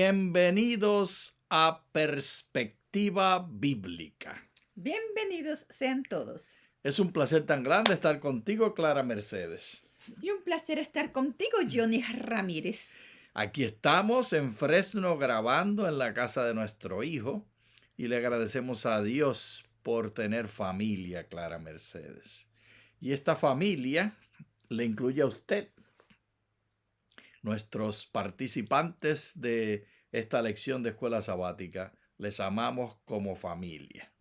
Bienvenidos a Perspectiva Bíblica. Bienvenidos sean todos. Es un placer tan grande estar contigo, Clara Mercedes. Y un placer estar contigo, Johnny Ramírez. Aquí estamos en Fresno grabando en la casa de nuestro hijo y le agradecemos a Dios por tener familia, Clara Mercedes. Y esta familia le incluye a usted, nuestros participantes de esta lección de escuela sabática. Les amamos como familia.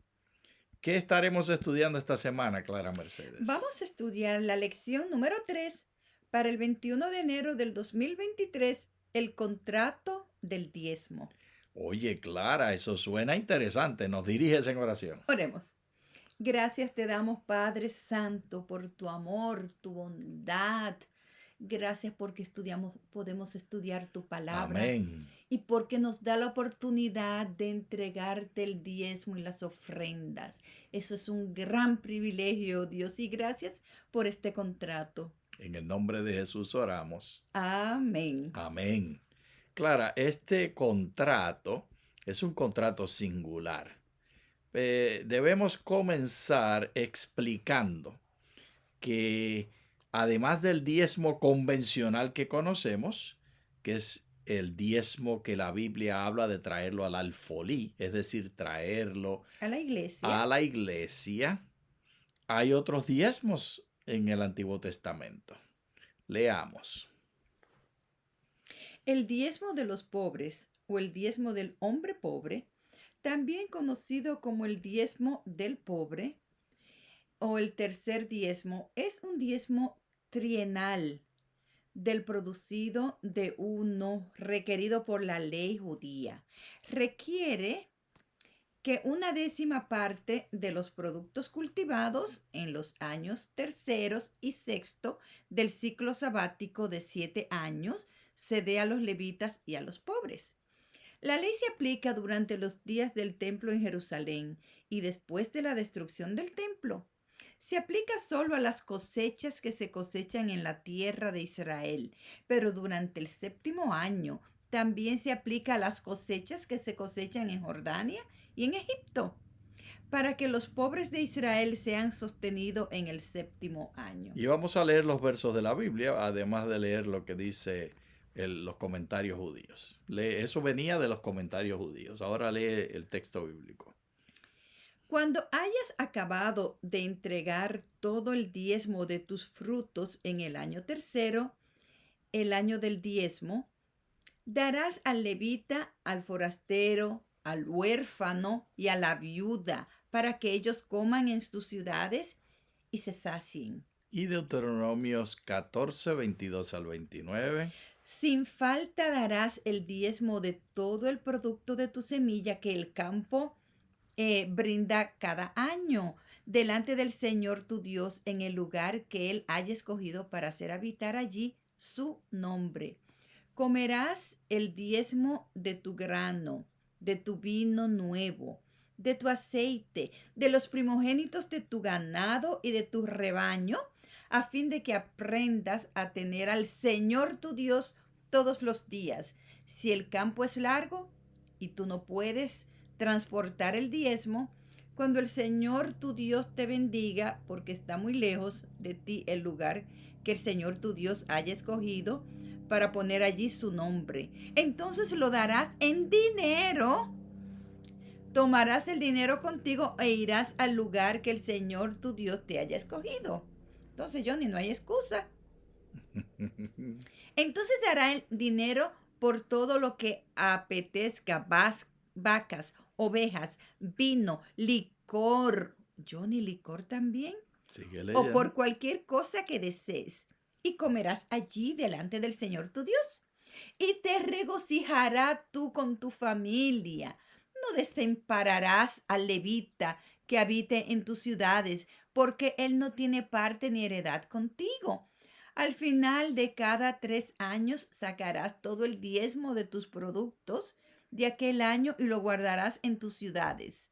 ¿Qué estaremos estudiando esta semana, Clara Mercedes? Vamos a estudiar la lección número 3 para el 21 de enero del 2023, el contrato del diezmo. Oye, Clara, eso suena interesante. Nos diriges en oración. Oremos. Gracias te damos, Padre Santo, por tu amor, tu bondad. Gracias porque podemos estudiar tu palabra. Amén. Y porque nos da la oportunidad de entregarte el diezmo y las ofrendas. Eso es un gran privilegio, Dios, y gracias por este contrato. En el nombre de Jesús oramos. Amén. Amén. Clara, este contrato es un contrato singular. Debemos comenzar explicando que además del diezmo convencional que conocemos, que es el diezmo que la Biblia habla de traerlo al alfolí, es decir, traerlo A la iglesia. Hay otros diezmos en el Antiguo Testamento. Leamos. El diezmo de los pobres o el diezmo del hombre pobre, también conocido como el diezmo del pobre o el tercer diezmo, es un diezmo trienal del producido de uno requerido por la ley judía. Requiere que una décima parte de los productos cultivados en los años terceros y sexto del ciclo sabático de 7 años se dé a los levitas y a los pobres. La ley se aplica durante los días del templo en Jerusalén y después de la destrucción del templo. Se aplica solo a las cosechas que se cosechan en la tierra de Israel, pero durante el séptimo año también se aplica a las cosechas que se cosechan en Jordania y en Egipto, para que los pobres de Israel sean sostenidos en el séptimo año. Y vamos a leer los versos de la Biblia, además de leer lo que dice los comentarios judíos. Eso venía de los comentarios judíos. Ahora lee el texto bíblico. Cuando hayas acabado de entregar todo el diezmo de tus frutos en el año tercero, el año del diezmo, darás al levita, al forastero, al huérfano y a la viuda, para que ellos coman en sus ciudades y se sacien. Y Deuteronomios 14, 22 al 29. Sin falta darás el diezmo de todo el producto de tu semilla que el campo brinda cada año delante del Señor tu Dios en el lugar que Él haya escogido para hacer habitar allí su nombre. Comerás el diezmo de tu grano, de tu vino nuevo, de tu aceite, de los primogénitos de tu ganado y de tu rebaño, a fin de que aprendas a tener al Señor tu Dios todos los días. Si el campo es largo y tú no puedes transportar el diezmo, cuando el Señor tu Dios te bendiga, porque está muy lejos de ti el lugar que el Señor tu Dios haya escogido para poner allí su nombre, entonces lo darás en dinero. Tomarás el dinero contigo e irás al lugar que el Señor tu Dios te haya escogido. Entonces, Johnny, no hay excusa. Entonces dará el dinero por todo lo que apetezca, vacas, ovejas, vino, licor. Johnny, licor también. Sigue O leyendo. por cualquier cosa que desees. Y comerás allí delante del Señor tu Dios. Y te regocijará tú con tu familia. No desampararás al levita que habite en tus ciudades, porque él no tiene parte ni heredad contigo. Al final de cada 3 años sacarás todo el diezmo de tus productos de aquel año y lo guardarás en tus ciudades.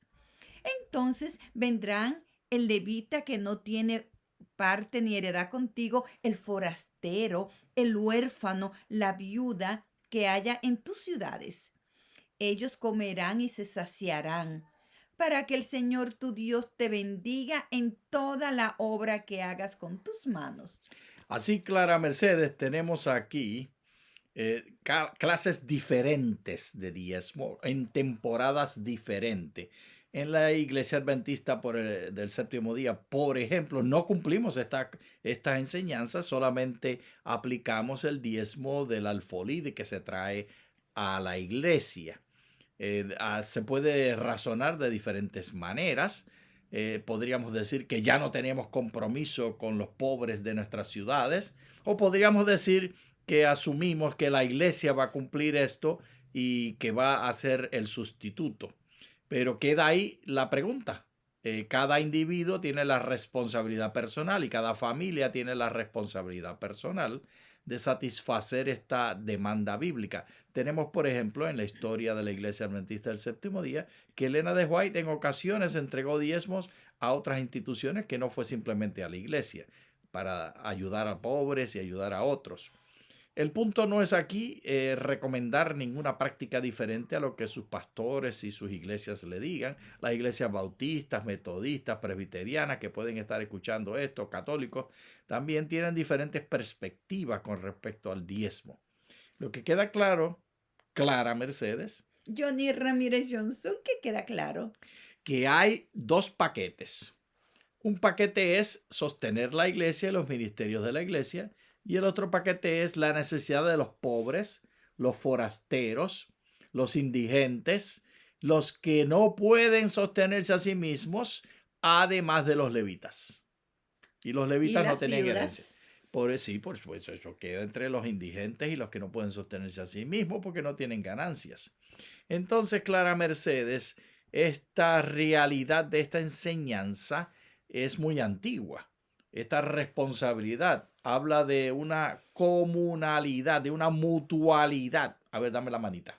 Entonces vendrán el levita que no tiene parte ni heredad contigo, el forastero, el huérfano, la viuda que haya en tus ciudades. ellos comerán y se saciarán, para que el Señor tu Dios te bendiga en toda la obra que hagas con tus manos. Así, Clara Mercedes, tenemos aquí clases diferentes de diezmo en temporadas diferentes. En la iglesia adventista del séptimo día, por ejemplo, no cumplimos estas enseñanzas, solamente aplicamos el diezmo del alfolí que se trae a la iglesia. Se puede razonar de diferentes maneras. Podríamos decir que ya no tenemos compromiso con los pobres de nuestras ciudades, o podríamos decir que asumimos que la iglesia va a cumplir esto y que va a ser el sustituto. Pero queda ahí la pregunta. Cada individuo tiene la responsabilidad personal y cada familia tiene la responsabilidad personal de satisfacer esta demanda bíblica. Tenemos, por ejemplo, en la historia de la Iglesia Adventista del Séptimo Día, que Elena de White en ocasiones entregó diezmos a otras instituciones que no fue simplemente a la iglesia, para ayudar a pobres y ayudar a otros. El punto no es aquí recomendar ninguna práctica diferente a lo que sus pastores y sus iglesias le digan. Las iglesias bautistas, metodistas, presbiterianas que pueden estar escuchando esto, católicos, también tienen diferentes perspectivas con respecto al diezmo. Lo que queda claro, Clara Mercedes, Johnny Ramírez Johnson, que queda claro. que hay dos paquetes. Un paquete es sostener la iglesia y los ministerios de la iglesia, y el otro paquete es la necesidad de los pobres, los forasteros, los indigentes, los que no pueden sostenerse a sí mismos, además de los levitas. Y los Y levitas no las tenían herencia. viudas. Sí, por supuesto, eso queda entre los indigentes y los que no pueden sostenerse a sí mismos porque no tienen ganancias. Entonces, Clara Mercedes, esta realidad de esta enseñanza es muy antigua. Esta responsabilidad habla de una comunalidad, de una mutualidad. A ver, dame la manita.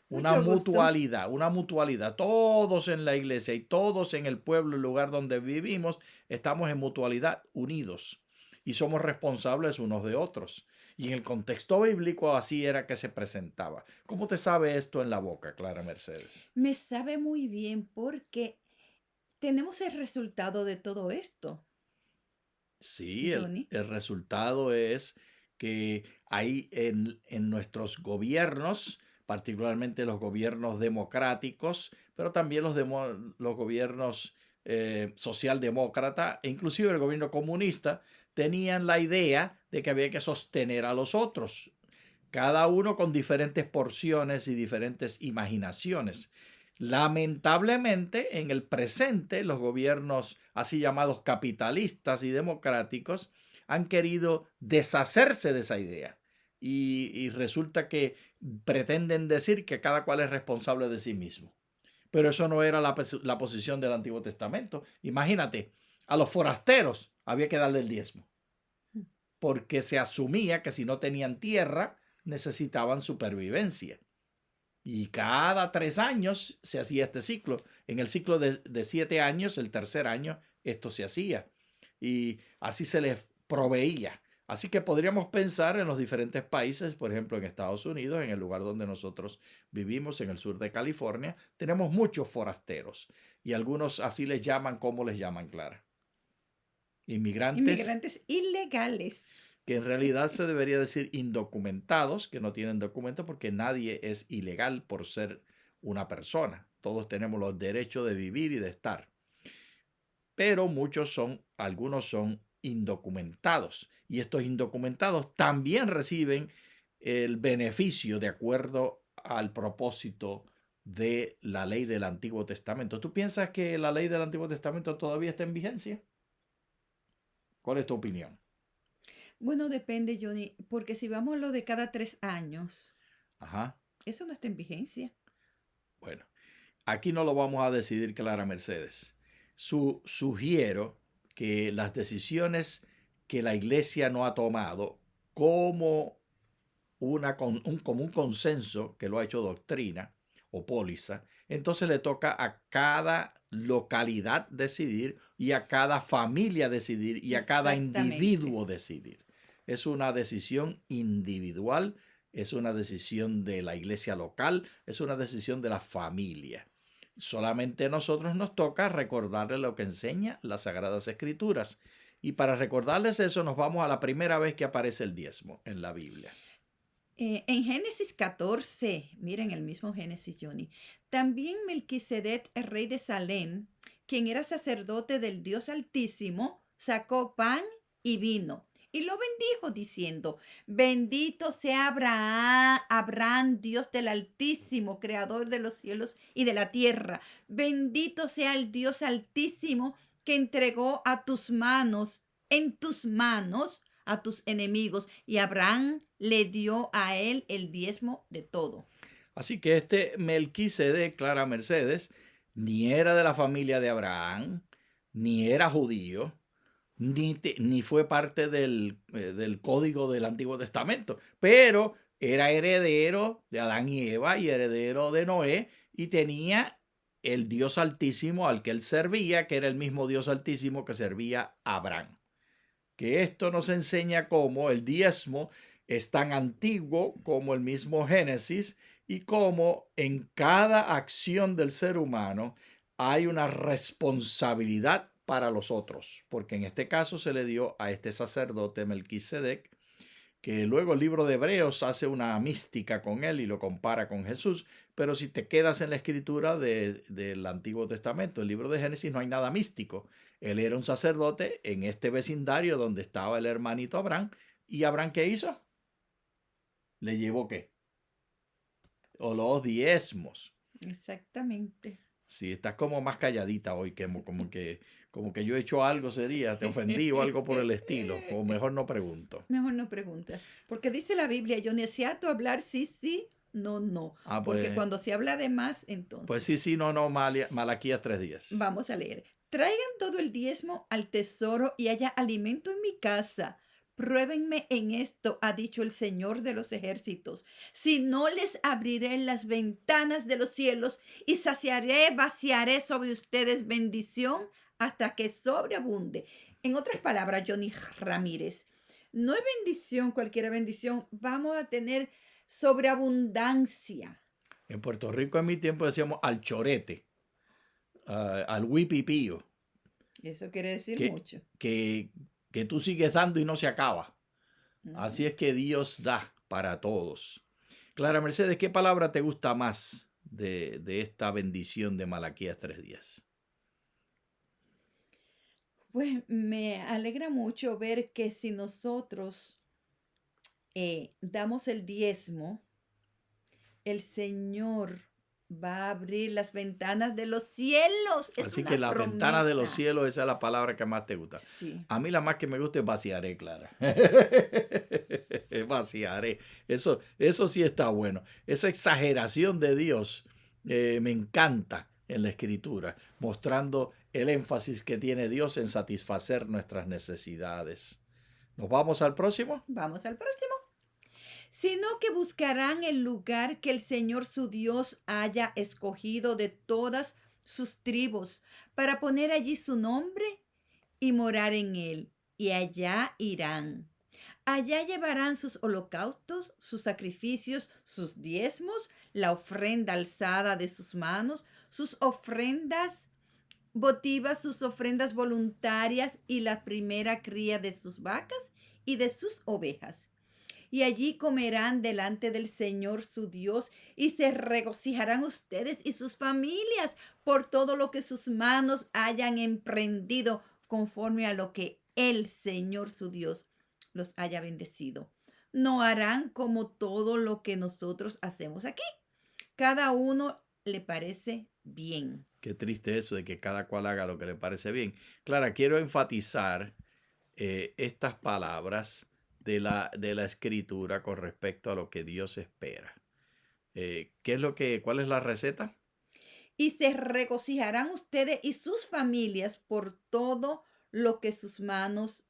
Una Mucho gusto. mutualidad. Todos en la iglesia y todos en el pueblo, el lugar donde vivimos, estamos en mutualidad, unidos. Y somos responsables unos de otros. Y en el contexto bíblico así era que se presentaba. ¿Cómo te sabe esto en la boca, Clara Mercedes? Me sabe muy bien porque tenemos el resultado de todo esto, Sí, Johnny. el resultado es que hay en nuestros gobiernos, particularmente los gobiernos democráticos, pero también los gobiernos socialdemócrata e inclusive el gobierno comunista, tenían la idea de que había que sostener a los otros, cada uno con diferentes porciones y diferentes imaginaciones. Lamentablemente, en el presente, los gobiernos así llamados capitalistas y democráticos han querido deshacerse de esa idea y resulta que pretenden decir que cada cual es responsable de sí mismo. Pero eso no era la posición del Antiguo Testamento. Imagínate, a los forasteros había que darle el diezmo, porque se asumía que si no tenían tierra necesitaban supervivencia. Y cada 3 años se hacía este ciclo. En el ciclo de 7 años, el tercer año, esto se hacía. Y así se les proveía. Así que podríamos pensar en los diferentes países, por ejemplo en Estados Unidos, en el lugar donde nosotros vivimos, en el sur de California, tenemos muchos forasteros. Y algunos así les llaman, ¿cómo les llaman, Clara? Inmigrantes, Inmigrantes ilegales. que en realidad se debería decir indocumentados, que no tienen documento porque nadie es ilegal por ser una persona. Todos tenemos los derechos de vivir y de estar. Pero algunos son indocumentados. Y estos indocumentados también reciben el beneficio de acuerdo al propósito de la ley del Antiguo Testamento. ¿Tú piensas que la ley del Antiguo Testamento todavía está en vigencia? ¿Cuál es tu opinión? Bueno, depende, Johnny, porque si vamos lo de cada 3 años, Ajá. eso no está en vigencia. Bueno, aquí no lo vamos a decidir, Clara Mercedes. Sugiero que las decisiones que la iglesia no ha tomado como como un consenso que lo ha hecho doctrina o póliza, entonces le toca a cada localidad decidir y a cada familia decidir y a cada Exactamente. individuo decidir. Es una decisión individual es una decisión de la iglesia local, es una decisión de la familia. Solamente a nosotros nos toca recordarles lo que enseña las Sagradas Escrituras. Y para recordarles eso, nos vamos a la primera vez que aparece el diezmo en la Biblia. En Génesis 14, miren el mismo Génesis, Johnny, también Melquisedec, el rey de Salem, quien era sacerdote del Dios Altísimo, sacó pan y vino y lo bendijo diciendo, bendito sea Abraham, Dios del Altísimo, creador de los cielos y de la tierra. Bendito sea el Dios Altísimo que entregó en tus manos, a tus enemigos. Y Abraham le dio a él el diezmo de todo. Así que este Melquisedec, Clara Mercedes, ni era de la familia de Abraham, ni era judío, ni fue parte del código del Antiguo Testamento, pero era heredero de Adán y Eva y heredero de Noé y tenía el Dios Altísimo al que él servía, que era el mismo Dios Altísimo que servía a Abraham. Que esto nos enseña cómo el diezmo es tan antiguo como el mismo Génesis y cómo en cada acción del ser humano hay una responsabilidad para los otros, porque en este caso se le dio a este sacerdote Melquisedec, que luego el libro de Hebreos hace una mística con él y lo compara con Jesús, pero si te quedas en la escritura del Antiguo Testamento, el libro de Génesis, no hay nada místico. Él era un sacerdote en este vecindario donde estaba el hermanito Abraham, y Abraham, ¿qué hizo? ¿Le llevó qué? O los diezmos. Exactamente. Sí, estás como más calladita hoy, como que yo he hecho algo ese día, te ofendí o algo por el estilo, o mejor no pregunto. Mejor no pregunta. Porque dice la Biblia, yo necesito hablar sí, sí, no, no. Ah, Porque pues, cuando se habla de más, pues entonces. sí, no, Malaquías 3:10. Vamos a leer. Traigan todo el diezmo al tesoro y haya alimento en mi casa. Pruébenme en esto, ha dicho el Señor de los ejércitos. Si no, les abriré las ventanas de los cielos y vaciaré sobre ustedes bendición hasta que sobreabunde. En otras palabras, Johnny Ramírez, no es bendición, cualquier bendición. Vamos a tener sobreabundancia. En Puerto Rico en mi tiempo decíamos al chorete, al huipipío, Eso quiere decir que, mucho. que tú sigues dando y no se acaba. Así es que Dios da para todos. Clara Mercedes, ¿qué palabra te gusta más de esta bendición de Malaquías 3:10? Pues me alegra mucho ver que si nosotros damos el diezmo, el Señor va a abrir las ventanas de los cielos. Es Así una que la ventana de los promesa. cielos, esa es la palabra que más te gusta. Sí, A mí la más que me gusta es vaciaré, Clara. Vaciaré. Eso sí está bueno. Esa exageración de Dios me encanta en la Escritura, mostrando el énfasis que tiene Dios en satisfacer nuestras necesidades. ¿Nos vamos al próximo? vamos al próximo. Sino que buscarán el lugar que el Señor su Dios haya escogido de todas sus tribus para poner allí su nombre y morar en él. Y allá irán. Allá llevarán sus holocaustos, sus sacrificios, sus diezmos, la ofrenda alzada de sus manos, sus ofrendas votivas, sus ofrendas voluntarias y la primera cría de sus vacas y de sus ovejas. Y allí comerán delante del Señor su Dios y se regocijarán ustedes y sus familias por todo lo que sus manos hayan emprendido conforme a lo que el Señor su Dios los haya bendecido. No harán como todo lo que nosotros hacemos aquí. Cada uno le parece bien. Qué triste eso de que cada cual haga lo que le parece bien. Clara, quiero enfatizar estas palabras de la Escritura con respecto a lo que Dios espera. ¿Cuál es la receta? Y se regocijarán ustedes y sus familias por todo lo que sus manos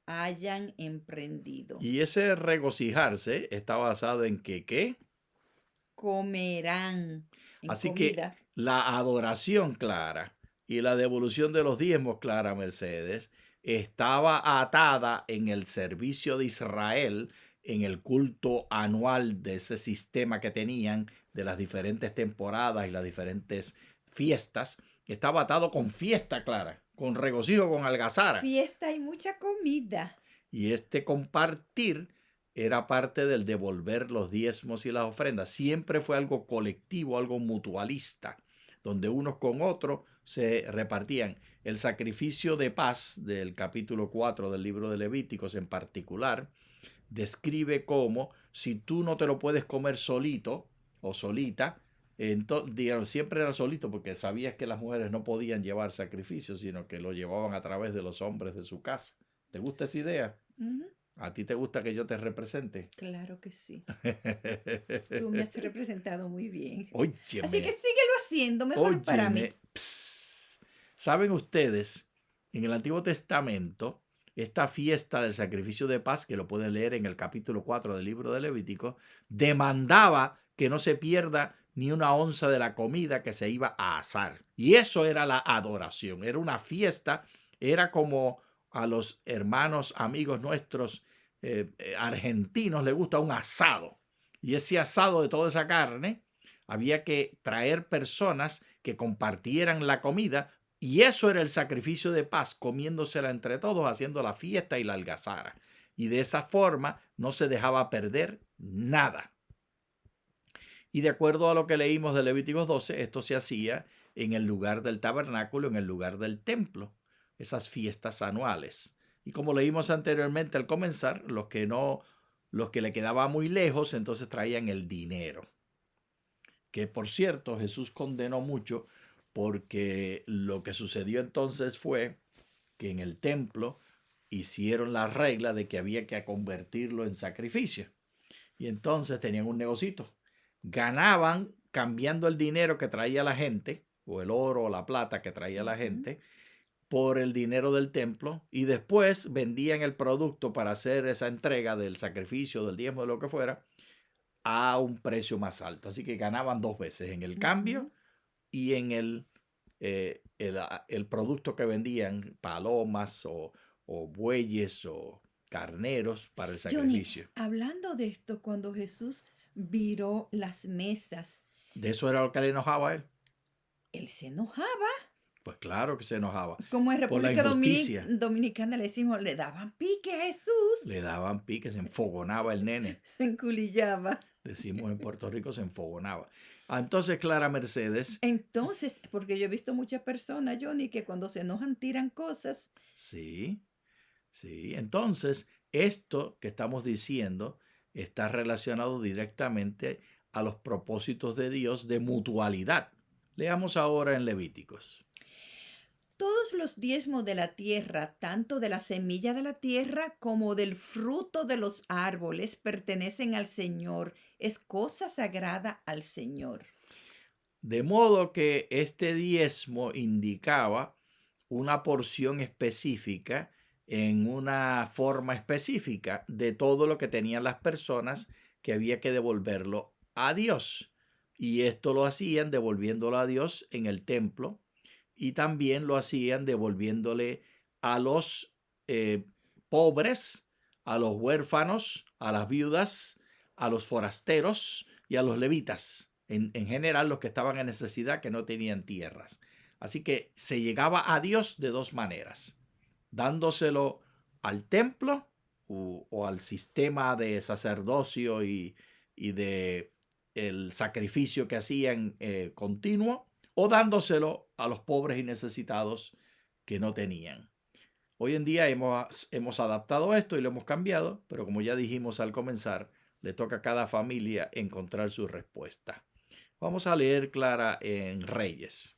hayan emprendido. Y ese regocijarse está basado en que, ¿qué? Comerán en Así comida. que la adoración, Clara, y la devolución de los diezmos, Clara Mercedes, estaba atada en el servicio de Israel, en el culto anual de ese sistema que tenían de las diferentes temporadas y las diferentes fiestas, estaba atado con fiesta, Clara, con regocijo, con algazara. Fiesta y mucha comida. Y este compartir era parte del devolver los diezmos y las ofrendas. Siempre fue algo colectivo, algo mutualista, donde unos con otros se repartían. El sacrificio de paz del capítulo 4 del libro de Levíticos en particular describe cómo si tú no te lo puedes comer solito o solita, entonces, siempre era solito porque sabías que las mujeres no podían llevar sacrificios, sino que lo llevaban a través de los hombres de su casa. ¿Te gusta esa idea? Ujú. ¿A ti te gusta que yo te represente? Claro que sí. Tú me has representado muy bien. Así que Óyeme, síguelo haciendo, mejor para mí. óyeme. ¿Saben ustedes? En el Antiguo Testamento, esta fiesta del sacrificio de paz, que lo pueden leer en el capítulo 4 del libro de Levítico, demandaba que no se pierda ni una onza de la comida que se iba a asar. Y eso era la adoración, era una fiesta, era como a los hermanos, amigos nuestros argentinos les gusta un asado. Y ese asado de toda esa carne, había que traer personas que compartieran la comida y eso era el sacrificio de paz, comiéndosela entre todos, haciendo la fiesta y la algazara. Y de esa forma no se dejaba perder nada. Y de acuerdo a lo que leímos de Levíticos 12, esto se hacía en el lugar del tabernáculo, en el lugar del templo, esas fiestas anuales. Y como leímos anteriormente al comenzar, los que le quedaba muy lejos, entonces traían el dinero. Que por cierto, Jesús condenó mucho porque lo que sucedió entonces fue que en el templo hicieron la regla de que había que convertirlo en sacrificio. Y entonces tenían un negocito. Ganaban cambiando el dinero que traía la gente, o el oro o la plata que traía la gente, por el dinero del templo, y después vendían el producto para hacer esa entrega del sacrificio, del diezmo, de lo que fuera, a un precio más alto. Así que ganaban dos veces, en el cambio y en el producto que vendían, palomas o bueyes o carneros para el Johnny, sacrificio. hablando de esto, cuando Jesús viró las mesas, ¿De eso era lo que le enojaba a él? él se enojaba. Pues claro que se enojaba. Como en Por la República injusticia. Dominicana le decimos, le daban pique a Jesús. Le daban pique, se enfogonaba el nene. Se enculillaba. Decimos en Puerto Rico, se enfogonaba. Entonces, Clara Mercedes. Entonces, porque yo he visto muchas personas, Johnny, que cuando se enojan tiran cosas. Sí, sí. Entonces, esto que estamos diciendo está relacionado directamente a los propósitos de Dios de mutualidad. Leamos ahora en Levíticos. Todos los diezmos de la tierra, tanto de la semilla de la tierra como del fruto de los árboles, pertenecen al Señor. Es cosa sagrada al Señor. De modo que este diezmo indicaba una porción específica en una forma específica de todo lo que tenían las personas que había que devolverlo a Dios. Y esto lo hacían devolviéndolo a Dios en el templo y también lo hacían devolviéndole a los pobres, a los huérfanos, a las viudas, a los forasteros y a los levitas. En general, los que estaban en necesidad, que no tenían tierras. Así que se llegaba a Dios de dos maneras, dándoselo al templo o al sistema de sacerdocio y de el sacrificio que hacían continuo, o dándoselo a los pobres y necesitados que no tenían. Hoy en día hemos adaptado esto y lo hemos cambiado, pero como ya dijimos al comenzar, le toca a cada familia encontrar su respuesta. Vamos a leer, Clara, en Reyes.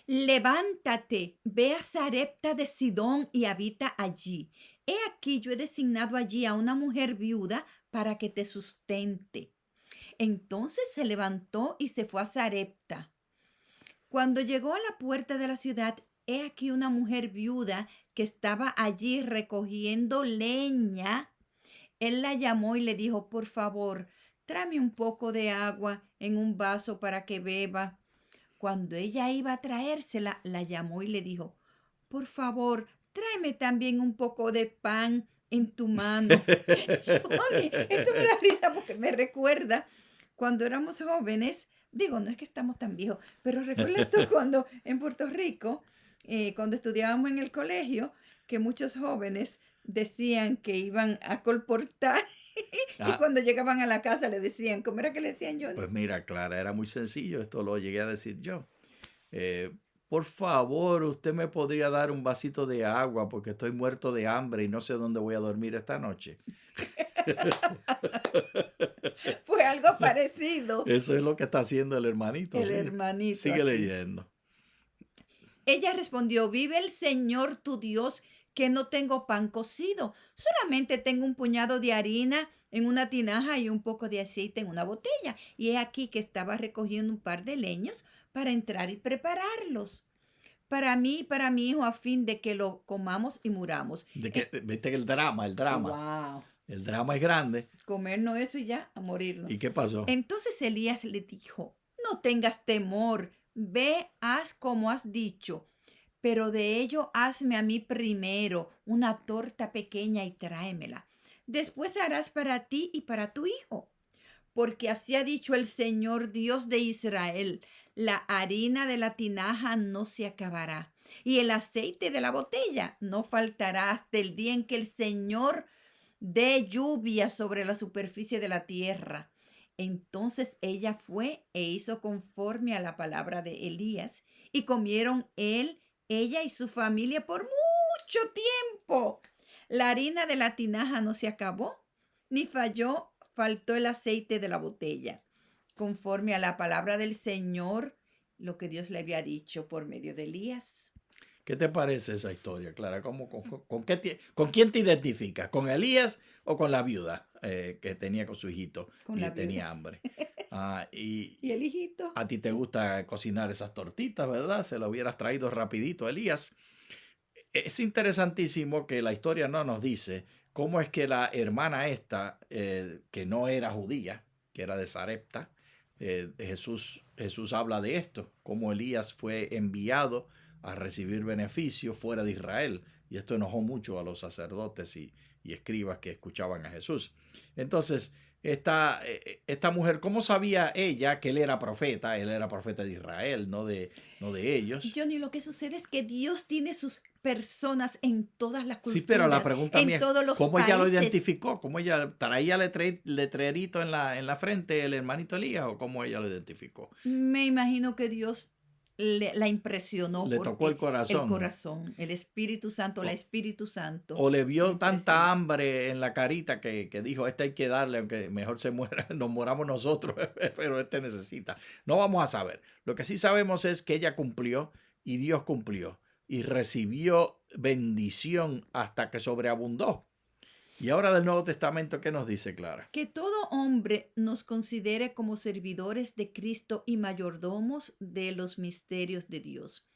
Levántate, ve a Sarepta de Sidón y habita allí. He aquí yo he designado allí a una mujer viuda para que te sustente. Entonces se levantó y se fue a Sarepta. Cuando llegó a la puerta de la ciudad, he aquí una mujer viuda que estaba allí recogiendo leña. Él la llamó y le dijo, por favor, tráeme un poco de agua en un vaso para que beba. Cuando ella iba a traérsela, la llamó y le dijo, por favor, tráeme también un poco de pan en tu mano. Johnny, esto me da risa porque me recuerda cuando éramos jóvenes. Digo, no es que estamos tan viejos, pero recuerda tú cuando en Puerto Rico, cuando estudiábamos en el colegio, que muchos jóvenes decían que iban a colportar y Ah, cuando llegaban a la casa le decían, ¿cómo era que le decían, Johnny? pues mira, Clara, era muy sencillo, esto lo llegué a decir yo. Eh, por favor, usted me podría dar un vasito de agua porque estoy muerto de hambre y no sé dónde voy a dormir esta noche. Fue algo parecido, Eso es lo que está haciendo el hermanito, el sí. hermanito Sigue aquí. leyendo. Ella respondió, vive el Señor tu Dios, que no tengo pan cocido, solamente tengo un puñado de harina en una tinaja y un poco de aceite en una botella. Y he aquí que estaba recogiendo un par de leños para entrar y prepararlos para mí y para mi hijo a fin de que lo comamos y muramos. De que, viste que el drama Wow, es grande. comernos eso y ya, a morirnos. ¿Y qué pasó? Entonces Elías le dijo, no tengas temor, ve, haz como has dicho, pero de ello hazme a mí primero una torta pequeña y tráemela. Después harás para ti y para tu hijo. Porque así ha dicho el Señor Dios de Israel, la harina de la tinaja no se acabará, y el aceite de la botella no faltará hasta el día en que el Señor dé lluvia sobre la superficie de la tierra. Entonces ella fue e hizo conforme a la palabra de Elías, y comieron él, ella y su familia por mucho tiempo. La harina de la tinaja no se acabó, ni faltó el aceite de la botella, conforme a la palabra del Señor, lo que Dios le había dicho por medio de Elías. ¿Qué te parece esa historia, Clara? ¿Con quién te identificas? ¿Con Elías o con la viuda que tenía con su hijito Con y la viuda. tenía hambre? Y ¿Y el hijito? a ti te gusta cocinar esas tortitas, ¿verdad? Se lo hubieras traído rapidito, Elías. Es interesantísimo que la historia no nos dice cómo es que la hermana esta, que no era judía, que era de Sarepta, Jesús habla de esto, cómo Elías fue enviado a recibir beneficio fuera de Israel. Y esto enojó mucho a los sacerdotes y escribas que escuchaban a Jesús. Entonces, esta mujer, ¿cómo sabía ella que él era profeta? Él era profeta de Israel, no de ellos. Johnny, lo que sucede es que Dios tiene sus personas en todas las Sí, pero la culturas, pregunta mía en es, todos los ¿cómo ella lo países. identificó? ¿Cómo ella traía letrerito en la frente el hermanito Elías o cómo ella lo identificó? Me imagino que Dios la impresionó Le tocó el porque el corazón. corazón, el Espíritu Santo, la O, Espíritu Santo o le la vio tanta impresionó. hambre en la carita que dijo, este hay que darle, aunque mejor se muera, nos moramos nosotros, pero este necesita. No vamos a saber. Lo que sí sabemos es que ella cumplió y Dios cumplió y recibió bendición hasta que sobreabundó. Y ahora del Nuevo Testamento, ¿qué nos dice Clara? Que todo hombre nos considere como servidores de Cristo y mayordomos de los misterios de Dios.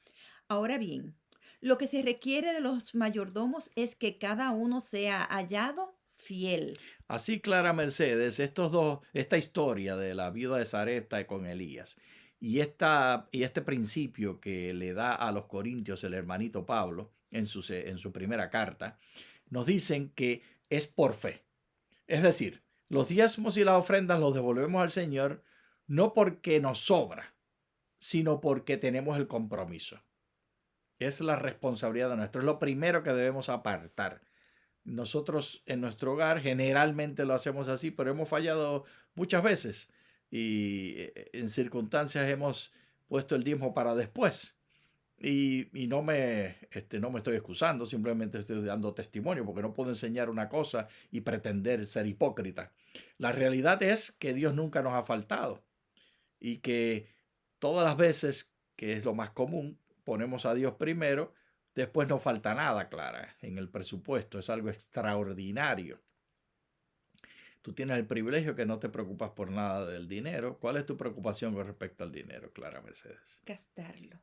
Ahora bien, lo que se requiere de los mayordomos es que cada uno sea hallado fiel. Así, Clara Mercedes, esta historia de la viuda de Sarepta con Elías y este principio que le da a los corintios el hermanito Pablo en su primera carta, nos dicen que es por fe. Es decir, los diezmos y las ofrendas los devolvemos al Señor no porque nos sobra, sino porque tenemos el compromiso. Es la responsabilidad de nuestro, es lo primero que debemos apartar. Nosotros en nuestro hogar generalmente lo hacemos así, pero hemos fallado muchas veces y en circunstancias hemos puesto el diezmo para después. Y no me estoy excusando, simplemente estoy dando testimonio porque no puedo enseñar una cosa y pretender ser hipócrita. La realidad es que Dios nunca nos ha faltado y que todas las veces, que es lo más común, ponemos a Dios primero, después no falta nada, Clara, en el presupuesto. Es algo extraordinario. Tú tienes el privilegio que no te preocupas por nada del dinero. ¿Cuál es tu preocupación con respecto al dinero, Clara Mercedes? Gastarlo.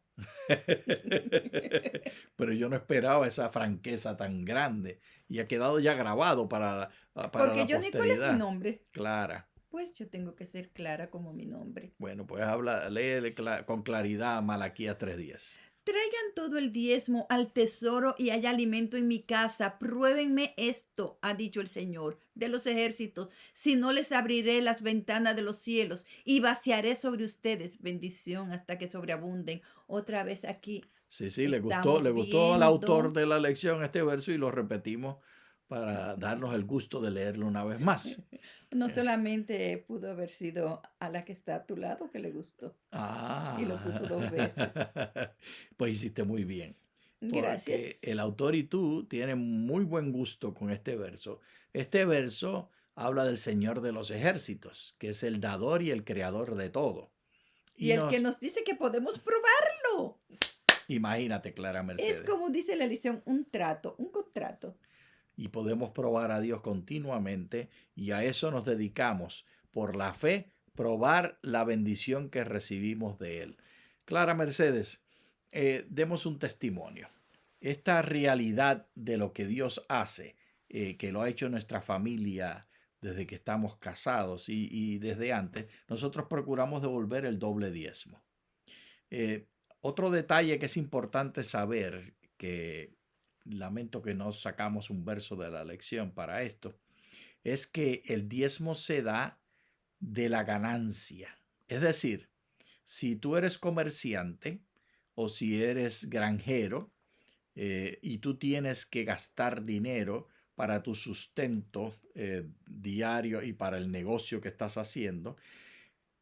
Pero yo no esperaba esa franqueza tan grande y ha quedado ya grabado para Porque la Johnny, ¿cuál es mi posteridad. nombre? Clara. Pues yo tengo que ser clara como mi nombre. Bueno, pues léele con claridad Malaquías 3:10. Traigan todo el diezmo al tesoro y haya alimento en mi casa. Pruébenme esto, ha dicho el Señor de los ejércitos. Si no, les abriré las ventanas de los cielos y vaciaré sobre ustedes bendición hasta que sobreabunden. Otra vez aquí Sí, sí, le estamos gustó al autor viendo. de la lección este verso y lo repetimos para darnos el gusto de leerlo una vez más. No solamente pudo haber sido a la que está a tu lado que le gustó y lo puso dos veces. Pues hiciste muy bien, porque Gracias. el autor y tú tienen muy buen gusto con este verso. Este verso habla del Señor de los ejércitos, que es el dador y el creador de todo. Y Y el que nos, nos dice que podemos probarlo. imagínate, Clara Es Mercedes, como dice la lección, un trato, un contrato. y podemos probar a Dios continuamente y a eso nos dedicamos por la fe, probar la bendición que recibimos de Él. Clara Mercedes, demos un testimonio. Esta realidad de lo que Dios hace, que lo ha hecho nuestra familia desde que estamos casados y desde antes, nosotros procuramos devolver el doble diezmo. Eh, Otro detalle que es importante saber, que lamento que no sacamos un verso de la lección para esto, es que el diezmo se da de la ganancia. Es decir, si tú eres comerciante o si eres granjero y tú tienes que gastar dinero para tu sustento diario y para el negocio que estás haciendo,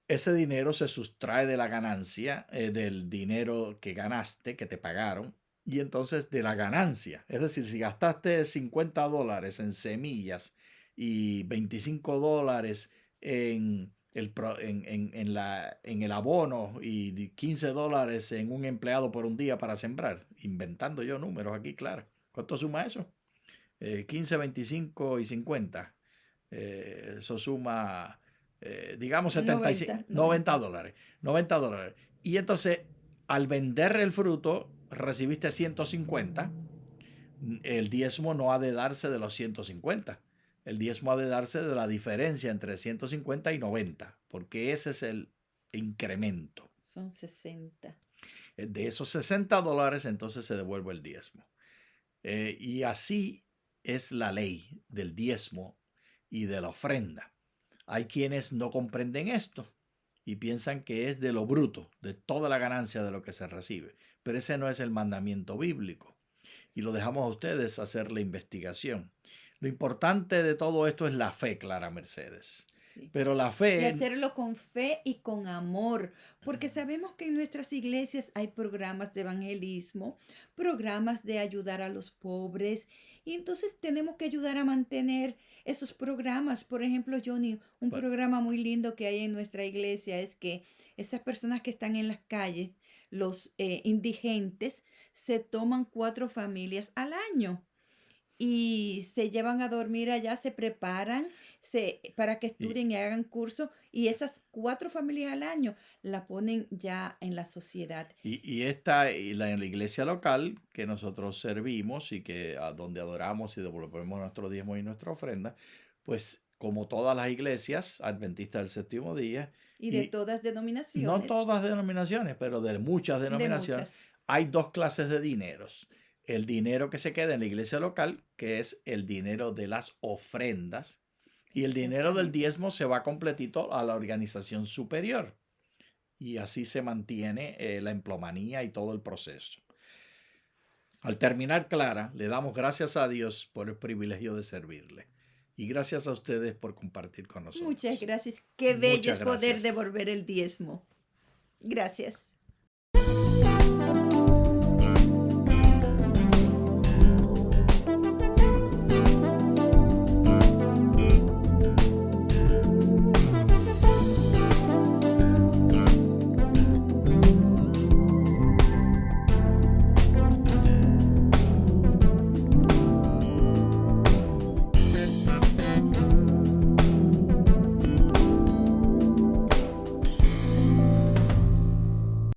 ese dinero se sustrae de la ganancia, del dinero que ganaste, que te pagaron, y entonces de la ganancia. Es decir, si gastaste $50 en semillas y $25 en el abono y $15 en un empleado por un día para sembrar, inventando yo números aquí, claro. ¿Cuánto suma eso? 15, 25 y 50. Eso suma, digamos, 75, 90, 90 90. dólares. 90 dólares. Y entonces, al vender el fruto, recibiste 150. El diezmo no ha de darse de los 150. El diezmo ha de darse de la diferencia entre 150 y 90, porque ese es el incremento. Son 60. De esos $60, entonces se devuelve el diezmo. Y así es la ley del diezmo y de la ofrenda. Hay quienes no comprenden esto y piensan que es de lo bruto, de toda la ganancia de lo que se recibe. Pero ese no es el mandamiento bíblico. Y lo dejamos a ustedes hacer la investigación. Lo importante de todo esto es la fe, Clara Mercedes. Sí. Pero la Y fe, hacerlo con fe y con amor, porque sabemos que en nuestras iglesias hay programas de evangelismo, programas de ayudar a los pobres, y entonces tenemos que ayudar a mantener esos programas. Por ejemplo, Johnny, un bueno, programa muy lindo que hay en nuestra iglesia es que esas personas que están en las calles, los indigentes, se toman 4 familias al año y se llevan a dormir allá, se preparan para que y, estudien y hagan curso, y esas 4 familias al año la ponen ya en la sociedad. en la iglesia local que nosotros servimos y que a donde adoramos y devolvemos nuestro diezmo y nuestra ofrenda, pues como todas las iglesias adventistas del séptimo día, Y de y todas no denominaciones, todas denominaciones, pero de muchas de denominaciones, muchas. hay dos clases de dineros. El dinero que se queda en la iglesia local, que es el dinero de las ofrendas, y el dinero del Exactamente. diezmo se va completito a la organización superior. Y así se mantiene la emplomanía y todo el proceso. Al terminar, Clara, le damos gracias a Dios por el privilegio de servirle. Y gracias a ustedes por compartir con Muchas nosotros. gracias. Qué bello Muchas es poder gracias. devolver el diezmo. Gracias.